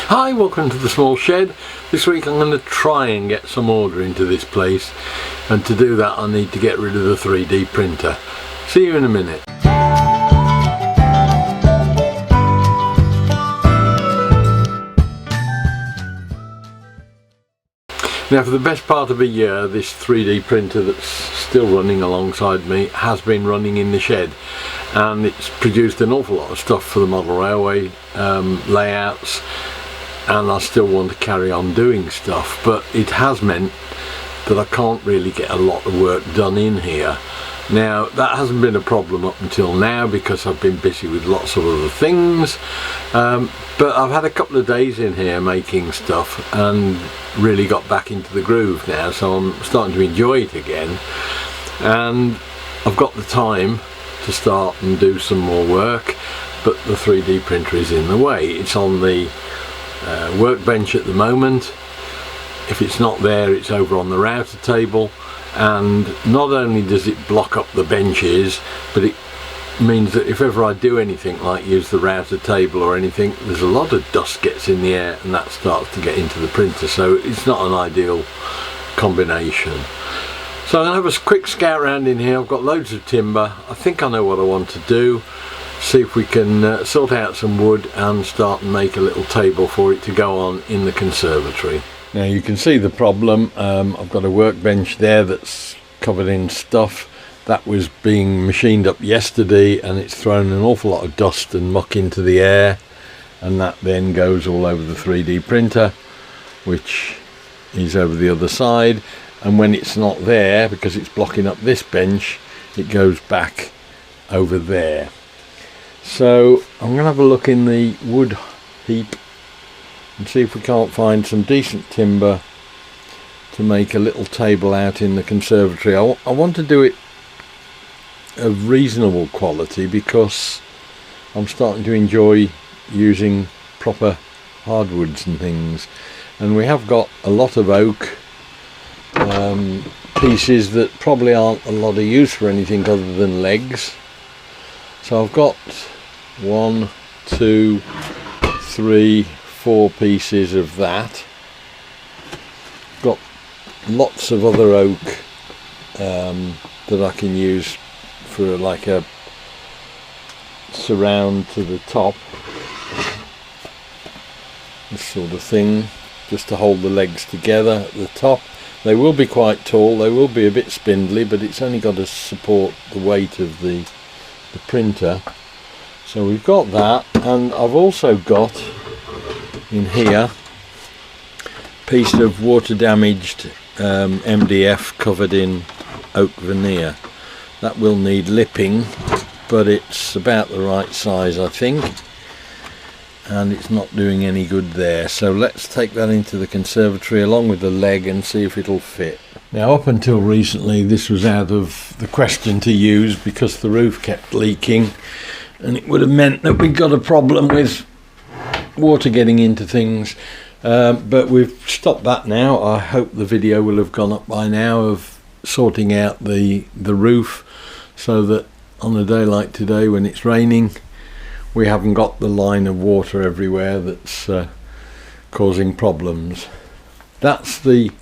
Hi, welcome to the small shed. This week I'm going to try and get some order into this place, and to do that I need to get rid of the 3D printer. See you in a minute. Now, for the best part of a year, this 3D printer that's still running alongside me has been running in the shed, and it's produced an awful lot of stuff for the model railway layouts, and I still want to carry on doing stuff, but it has meant that I can't really get a lot of work done in here. Now, that hasn't been a problem up until now because I've been busy with lots of other things, but I've had a couple of days in here making stuff and really got back into the groove now, so I'm starting to enjoy it again, and I've got the time to start and do some more work, but the 3D printer is in the way. It's on the workbench at the moment. If it's not there, it's over on the router table, and not only does it block up the benches, but it means that if ever I do anything like use the router table or anything, there's a lot of dust gets in the air and that starts to get into the printer, so it's not an ideal combination. So I'm going to have a quick scout around in here. I've got loads of timber. I think I know what I want to do. See if we can sort out some wood and start and make a little table for it to go on in the conservatory. Now you can see the problem. I've got a workbench there that's covered in stuff that was being machined up yesterday, and it's thrown an awful lot of dust and muck into the air, and that then goes all over the 3D printer, which is over the other side, and when it's not there because it's blocking up this bench, it goes back over there. So I'm going to have a look in the wood heap and see if we can't find some decent timber to make a little table out in the conservatory. I want to do it of reasonable quality because I'm starting to enjoy using proper hardwoods and things, and we have got a lot of oak pieces that probably aren't a lot of use for anything other than legs. So I've got 1, 2, 3, 4 pieces of that. Got lots of other oak that I can use for like a surround to the top, this sort of thing, just to hold the legs together at the top. They will be quite tall, they will be a bit spindly, but it's only got to support the weight of the printer. So we've got that, and I've also got in here a piece of water damaged MDF covered in oak veneer. That will need lipping, but it's about the right size I think, and it's not doing any good there. So let's take that into the conservatory along with the leg and see if it'll fit. Now, up until recently this was out of the question to use because the roof kept leaking, and it would have meant that we got a problem with water getting into things, but we've stopped that now. I hope the video will have gone up by now of sorting out the roof, so that on a day like today when it's raining we haven't got the line of water everywhere that's causing problems. That's the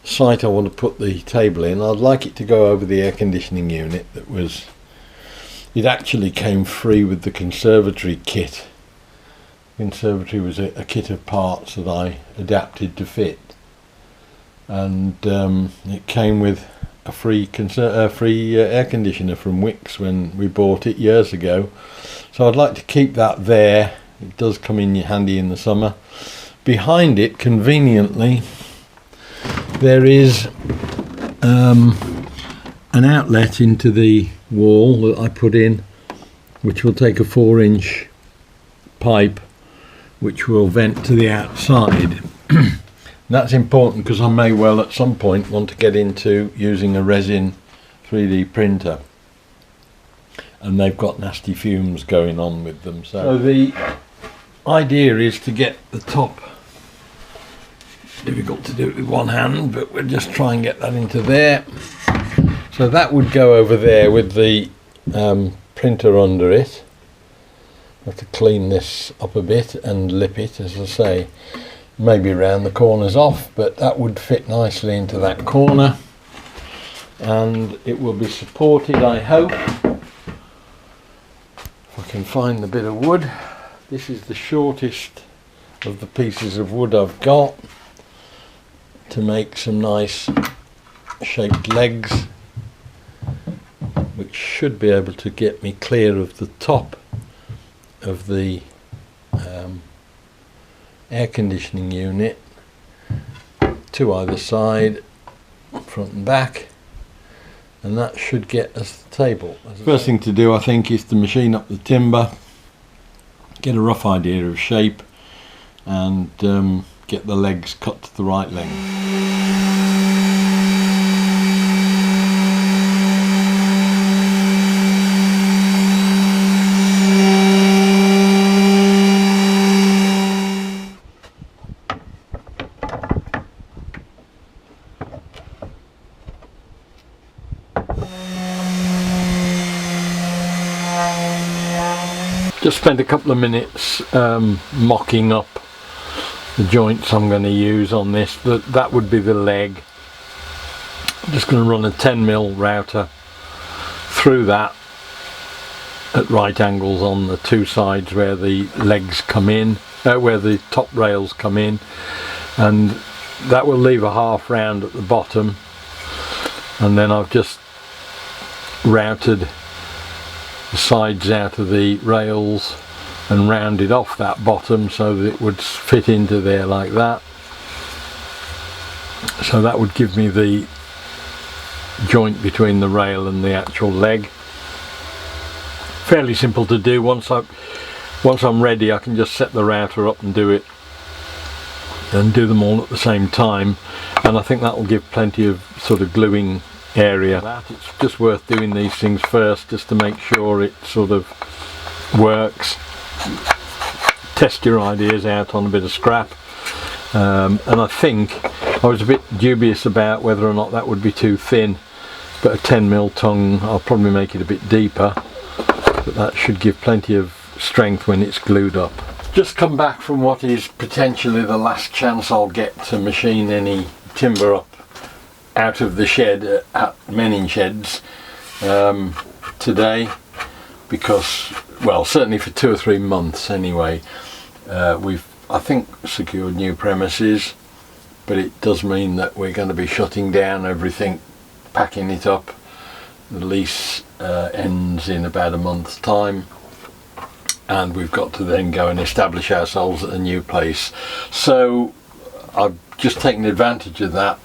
site I want to put the table in. I'd like it to go over the air conditioning unit it actually came free with the conservatory kit. The conservatory was a kit of parts that I adapted to fit, and it came with a free air conditioner from Wix when we bought it years ago. So I'd like to keep that there. It does come in handy in the summer. Behind it, conveniently, there is an outlet into the wall that I put in, which will take a 4-inch pipe which will vent to the outside. That's important because I may well at some point want to get into using a resin 3D printer, and they've got nasty fumes going on with them. So the idea is to get the top, difficult to do it with one hand, but we'll just try and get that into there. So that would go over there with the printer under it, have to clean this up a bit and lip it, as I say, maybe round the corners off, but that would fit nicely into that corner, and it will be supported, I hope, if I can find the bit of wood. This is the shortest of the pieces of wood I've got to make some nice shaped legs, which should be able to get me clear of the top of the air conditioning unit, to either side, front and back, and that should get us the table. First thing to do, I think, is to machine up the timber, get a rough idea of shape, and get the legs cut to the right length. Just spent a couple of minutes mocking up the joints I'm going to use on this. That would be the leg. I'm just going to run a 10mm router through that at right angles on the two sides where the legs come in, where the top rails come in, and that will leave a half round at the bottom, and then I've just routed the sides out of the rails and rounded off that bottom so that it would fit into there like that. So that would give me the joint between the rail and the actual leg. Fairly simple to do. Once I'm ready, I can just set the router up and do it, and do them all at the same time, and I think that will give plenty of sort of gluing area. It's just worth doing these things first, just to make sure it sort of works. Test your ideas out on a bit of scrap, and I think I was a bit dubious about whether or not that would be too thin, but a 10mm tongue, I'll probably make it a bit deeper, but that should give plenty of strength when it's glued up. Just come back from what is potentially the last chance I'll get to machine any timber up out of the shed at Menin Sheds today, because, well, certainly for 2 or 3 months anyway, we've, I think, secured new premises, but it does mean that we're going to be shutting down everything, packing it up. The lease ends in about a month's time, and we've got to then go and establish ourselves at a new place. So I've just taken advantage of that.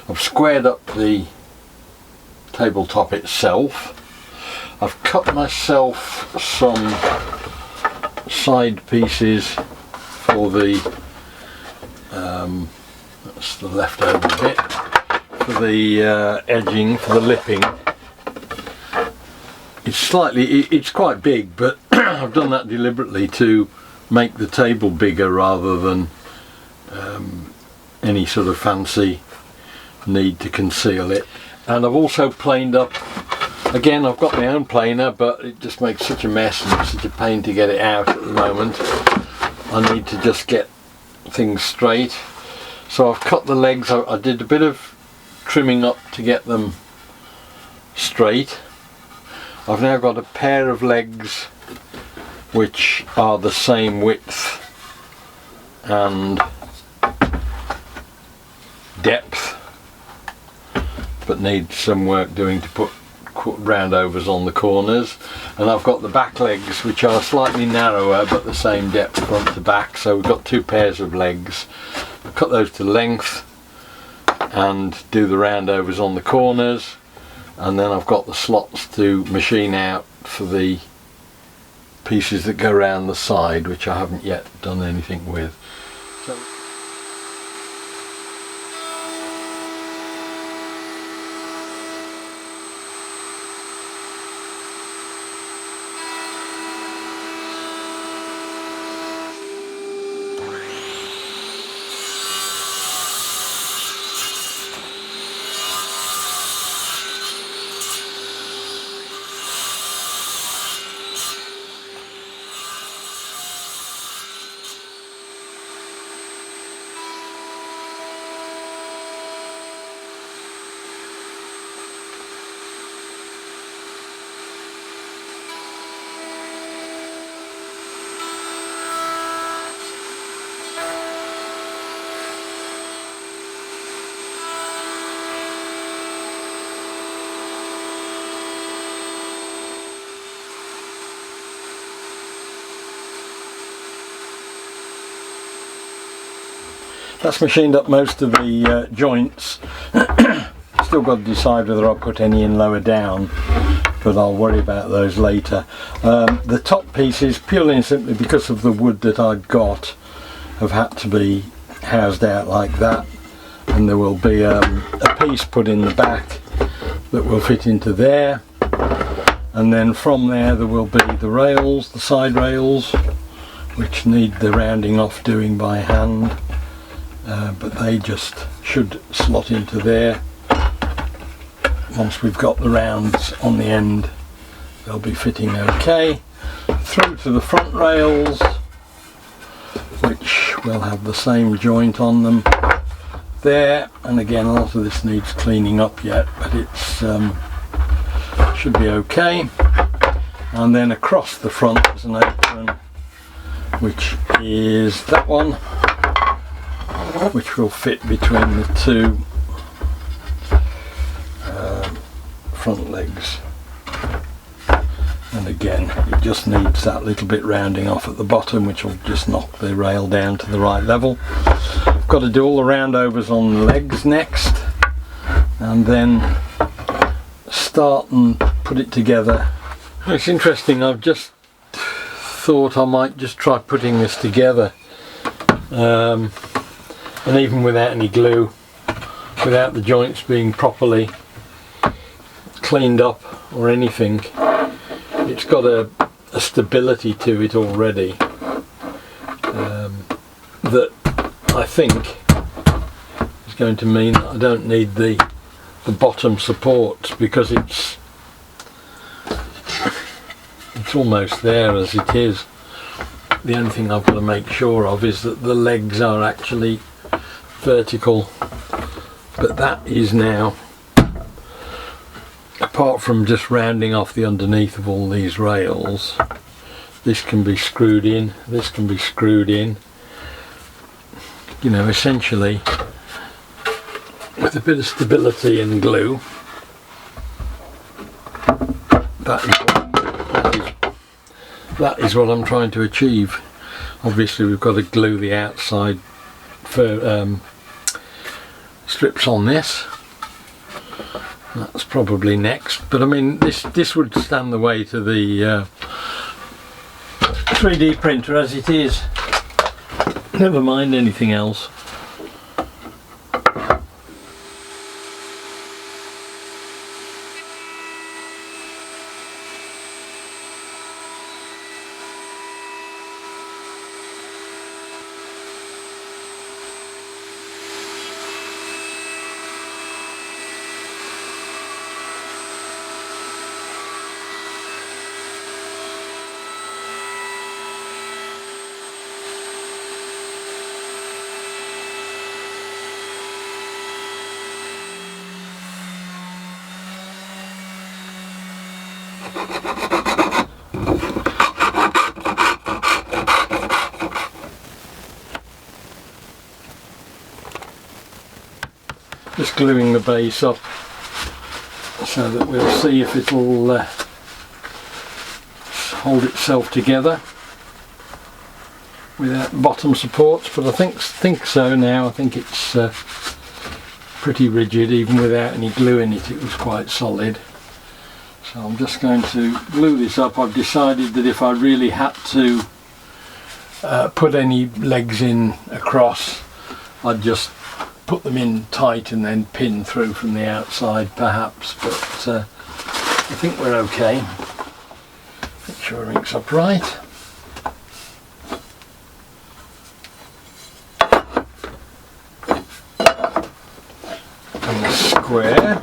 I've squared up the tabletop itself. I've cut myself some side pieces for the that's the leftover bit, for the edging, for the lipping. It's quite big, but I've done that deliberately to make the table bigger rather than any sort of fancy need to conceal it. And I've also planed up, again, I've got my own planer, but it just makes such a mess and it's such a pain to get it out at the moment. I need to just get things straight. So I've cut the legs. I did a bit of trimming up to get them straight. I've now got a pair of legs which are the same width and depth, but need some work doing to put roundovers on the corners. And I've got the back legs which are slightly narrower but the same depth front to back, so we've got 2 pairs of legs. I'll cut those to length and do the roundovers on the corners, and then I've got the slots to machine out for the pieces that go around the side, which I haven't yet done anything with. So That's machined up most of the joints. Still got to decide whether I'll put any in lower down, but I'll worry about those later. The top pieces, purely and simply because of the wood that I've got, have had to be housed out like that, and there will be a piece put in the back that will fit into there, and then from there will be the rails, the side rails, which need the rounding off doing by hand, but they just should slot into there. Once we've got the rounds on the end, they'll be fitting okay. Through to the front rails, which will have the same joint on them there, and again a lot of this needs cleaning up yet, but it's should be okay. And then across the front there's an apron, which is that one, which will fit between the two front legs. And again, it just needs that little bit rounding off at the bottom, which will just knock the rail down to the right level. I've got to do all the roundovers on the legs next, and then start and put it together. It's interesting, I've just thought I might just try putting this together, and even without any glue, without the joints being properly cleaned up or anything. It's got a stability to it already that I think is going to mean that I don't need the bottom supports, because it's almost there as it is. The only thing I've got to make sure of is that the legs are actually vertical, but that is now, apart from just rounding off the underneath of all these rails. This can be screwed in, this can be screwed in, you know, essentially with a bit of stability and glue. That is what I'm trying to achieve. Obviously we've got to glue the outside strips on this. That's probably next, but I mean this would stand the way to the 3D printer as it is, never mind anything else. Just gluing the base up so that we'll see if it'll hold itself together without bottom supports, but I think so now. I think it's pretty rigid. Even without any glue in it, it was quite solid. So I'm just going to glue this up. I've decided that if I really had to put any legs in across, I'd just put them in tight and then pin through from the outside perhaps, but I think we're okay. Make sure everything's upright. And the square.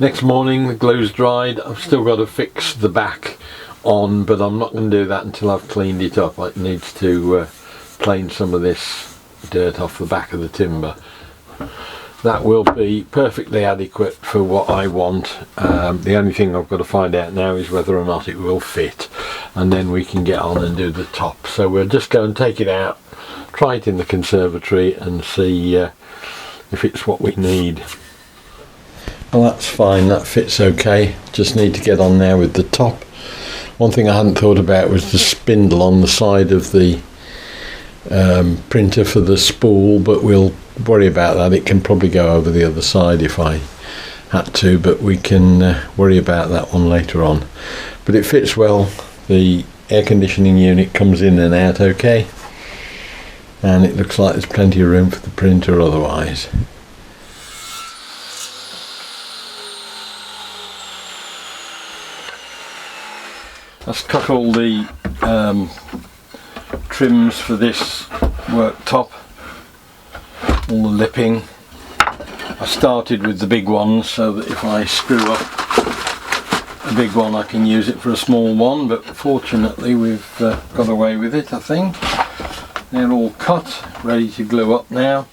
Next morning the glue's dried. I've still got to fix the back on, but I'm not going to do that until I've cleaned it up. It needs to plane some of this dirt off the back of the timber. That will be perfectly adequate for what I want. The only thing I've got to find out now is whether or not it will fit, and then we can get on and do the top. So we'll just go and take it out, try it in the conservatory and see if it's what we need. Well, that's fine, that fits okay. Just need to get on there with the top. One thing I hadn't thought about was the spindle on the side of the printer for the spool, but we'll worry about that. It can probably go over the other side if I had to, but we can worry about that one later on. But it fits well. The air conditioning unit comes in and out okay, and it looks like there's plenty of room for the printer otherwise. I've cut all the trims for this worktop, all the lipping. I started with the big ones so that if I screw up a big one I can use it for a small one, but fortunately we've got away with it, I think. They're all cut, ready to glue up now.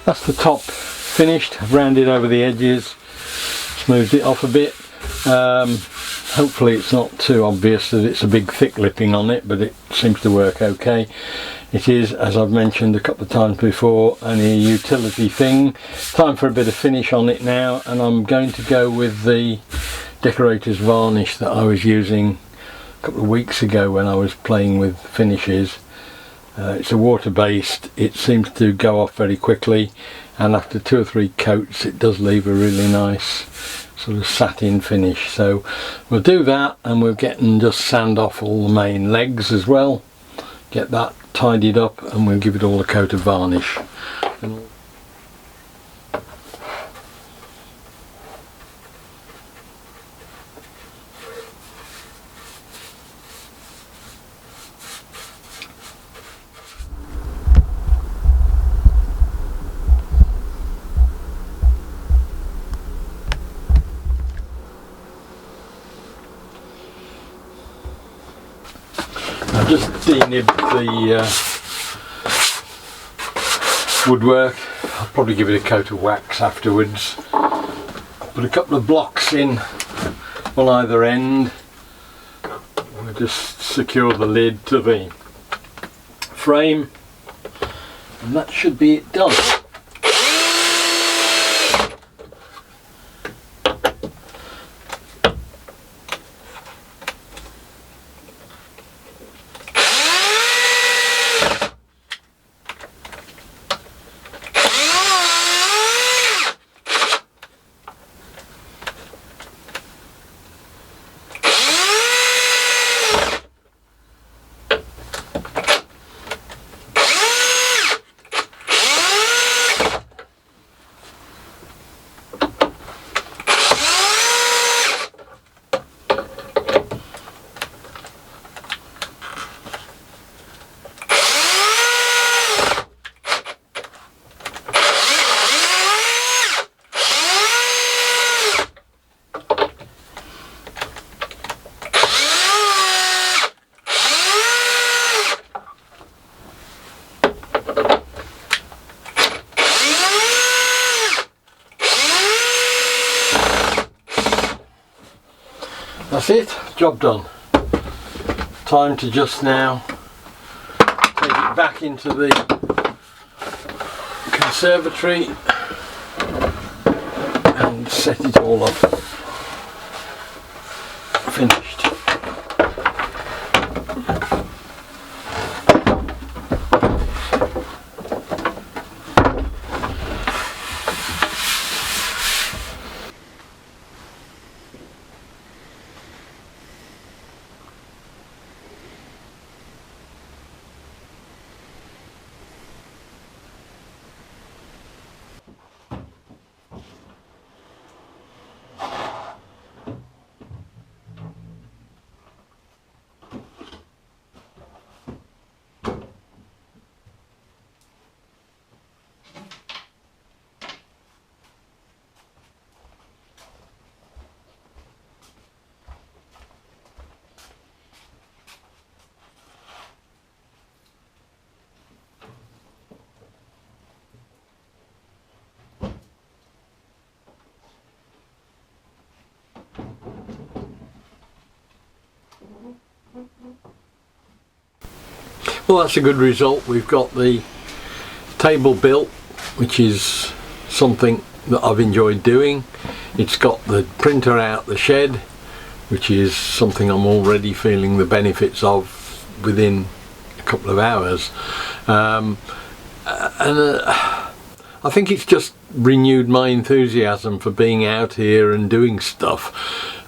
That's the top finished. I've rounded over the edges, smoothed it off a bit. Hopefully it's not too obvious that it's a big thick lipping on it, but it seems to work okay. It is, as I've mentioned a couple of times before, only a utility thing. Time for a bit of finish on it now, and I'm going to go with the decorator's varnish that I was using a couple of weeks ago when I was playing with finishes. It's a water based, it seems to go off very quickly, and after 2 or 3 coats it does leave a really nice sort of satin finish. So we'll do that, and we'll get and just sand off all the main legs as well, get that tidied up, and we'll give it all a coat of varnish. I've just denibbed the woodwork. I'll probably give it a coat of wax afterwards. Put a couple of blocks in on either end. We'll just secure the lid to the frame, and that should be it done. That's it, job done. Time to just now take it back into the conservatory and set it all up. Finished. Well, that's a good result. We've got the table built, which is something that I've enjoyed doing. It's got the printer out the shed, which is something I'm already feeling the benefits of within a couple of hours. I think it's just renewed my enthusiasm for being out here and doing stuff.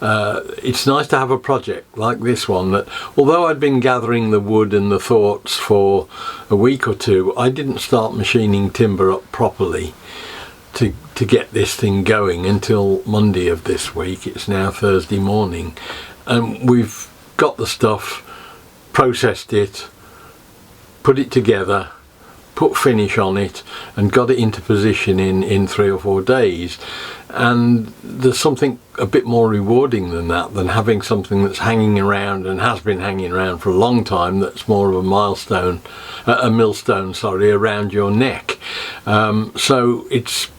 It's nice to have a project like this one that, although I'd been gathering the wood and the thoughts for a week or two, I didn't start machining timber up properly to get this thing going until Monday of this week. It's now Thursday morning, and we've got the stuff, processed it, put it together, put finish on it, and got it into position in 3 or 4 days. And there's something a bit more rewarding than that, than having something that's hanging around and has been hanging around for a long time, that's more of a millstone around your neck. So it's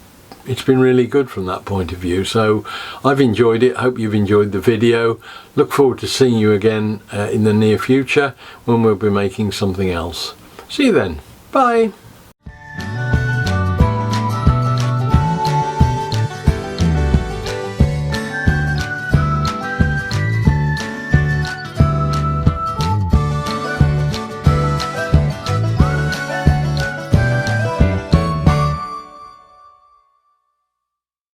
been really good from that point of view. So I've enjoyed it. Hope you've enjoyed the video. Look forward to seeing you again in the near future when we'll be making something else. See you then. Bye.